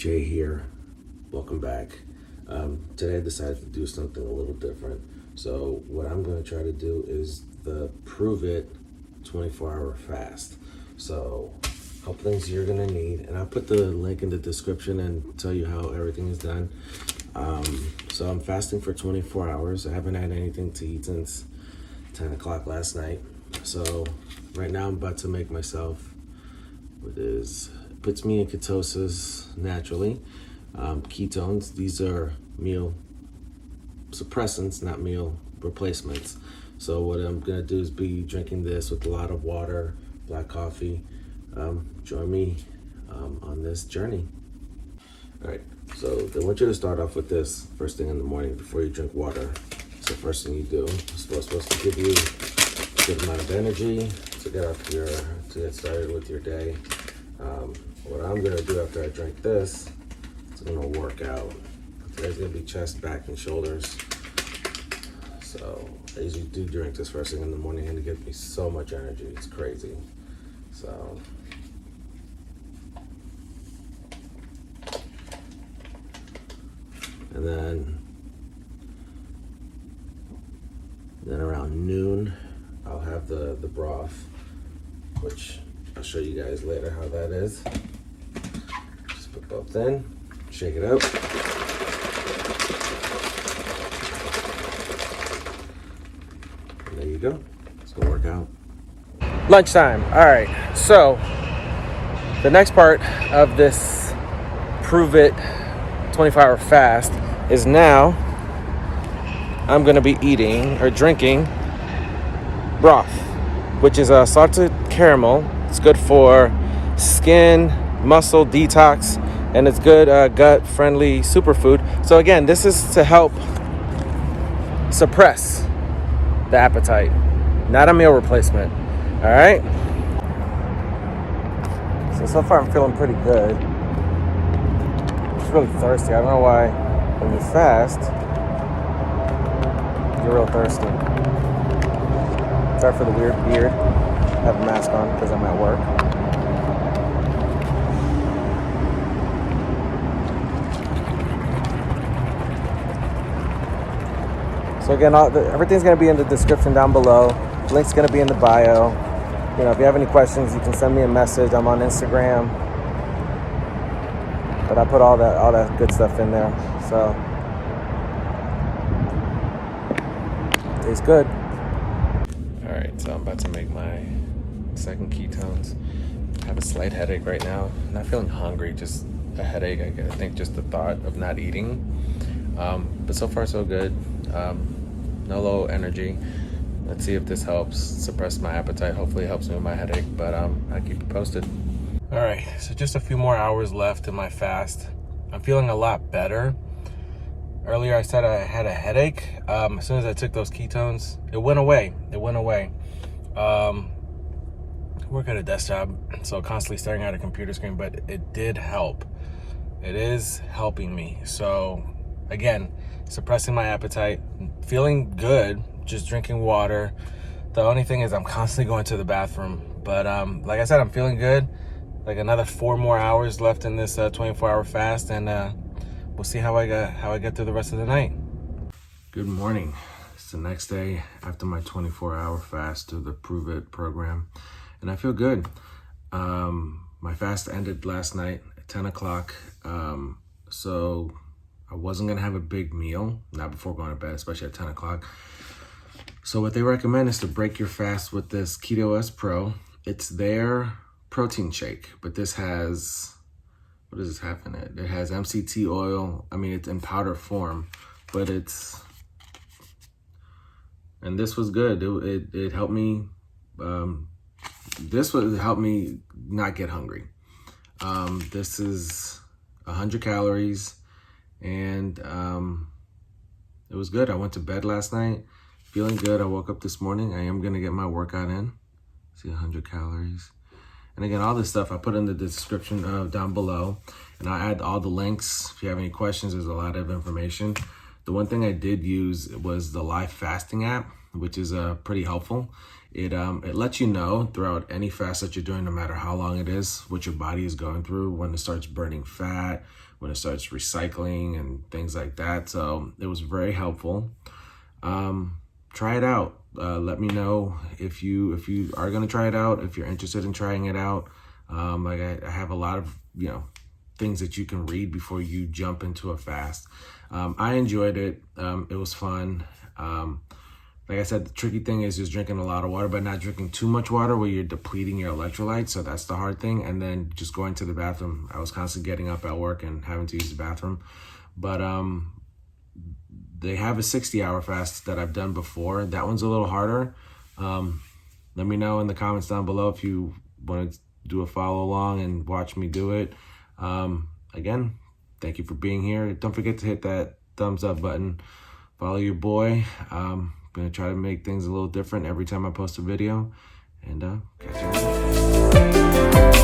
Jay here. Welcome back. Today I decided to do something a little different. So what I'm going to try to do is the Prüvit 24-hour fast. So a couple things you're going to need, and I'll put the link in the description and tell you how everything is done. So I'm fasting for 24 hours. I haven't had anything to eat since 10 o'clock last night. So right now I'm about to make myself puts me in ketosis naturally. Ketones, these are meal suppressants, not meal replacements. So what I'm gonna do is be drinking this with a lot of water, black coffee. Join me on this journey. All right, so they want you to start off with this first thing in the morning before you drink water. So first thing you do, it's supposed to give you a good amount of energy to get started with your day. What I'm gonna do after I drink this is I'm gonna work out. Today's gonna be chest, back, and shoulders. So I usually do drink this first thing in the morning, and it gives me so much energy. It's crazy. So and then around noon, I'll have the broth, which I'll show you guys later how that is. Just put both in, shake it out. And there you go. Let's go work out. Lunchtime. All right. So the next part of this Prüvit 24-hour fast is now I'm going to be eating or drinking broth, which is a salted caramel. It's good for skin, muscle detox, and it's good gut-friendly superfood. So again, this is to help suppress the appetite, not a meal replacement. All right. So far I'm feeling pretty good. I'm just really thirsty. I don't know why when you fast, you're real thirsty. Sorry for the weird beard. I have a mask on because I'm at work. So again, everything's going to be in the description down below. Link's going to be in the bio. You know, if you have any questions, you can send me a message. I'm on Instagram. But I put all that good stuff in there. So it's good. All right, so I'm about to make my second ketones. I have a slight headache right now. Not feeling hungry, just a headache. I think just the thought of not eating. But so far so good. No low energy. Let's see if this helps suppress my appetite. Hopefully it helps me with my headache, but I'll keep you posted. All right, so just a few more hours left in my fast. I'm feeling a lot better. Earlier I said I had a headache. As soon as I took those ketones, it went away. Work at a desk job, so constantly staring at a computer screen, but it did help. It is helping me. So again, suppressing my appetite, feeling good, just drinking water. The only thing is I'm constantly going to the bathroom. But like I said, I'm feeling good. Like another 4 more hours left in this 24-hour fast, and we'll see how I get through the rest of the night. Good morning. It's the next day after my 24-hour fast through the Prüvit program, and I feel good. My fast ended last night at 10 o'clock, so I wasn't gonna have a big meal, not before going to bed, especially at 10 o'clock. So what they recommend is to break your fast with this Ketones Pro. It's their protein shake, but this has, what does this have in it? It has MCT oil. I mean, it's in powder form, but and this was good. It helped me, this would help me not get hungry. This is 100 calories, and it was good. I went to bed last night feeling good. I woke up this morning. I am gonna get my workout in. See, 100 calories. And again, all this stuff I put in the description down below, and I add all the links. If you have any questions, there's a lot of information. The one thing I did use was the live fasting app, which is pretty helpful. It lets you know throughout any fast that you're doing, no matter how long it is, what your body is going through, when it starts burning fat, when it starts recycling and things like that. So it was very helpful. Try it out. Let me know if you are gonna try it out, if you're interested in trying it out. Like I have a lot of things that you can read before you jump into a fast. I enjoyed it. It was fun. Like I said, the tricky thing is just drinking a lot of water, but not drinking too much water where you're depleting your electrolytes. So that's the hard thing. And then just going to the bathroom. I was constantly getting up at work and having to use the bathroom. But they have a 60-hour fast that I've done before. That one's a little harder. Let me know in the comments down below if you want to do a follow along and watch me do it. Again, thank you for being here. Don't forget to hit that thumbs up button. Follow your boy. Gonna try to make things a little different every time I post a video, and catch you later.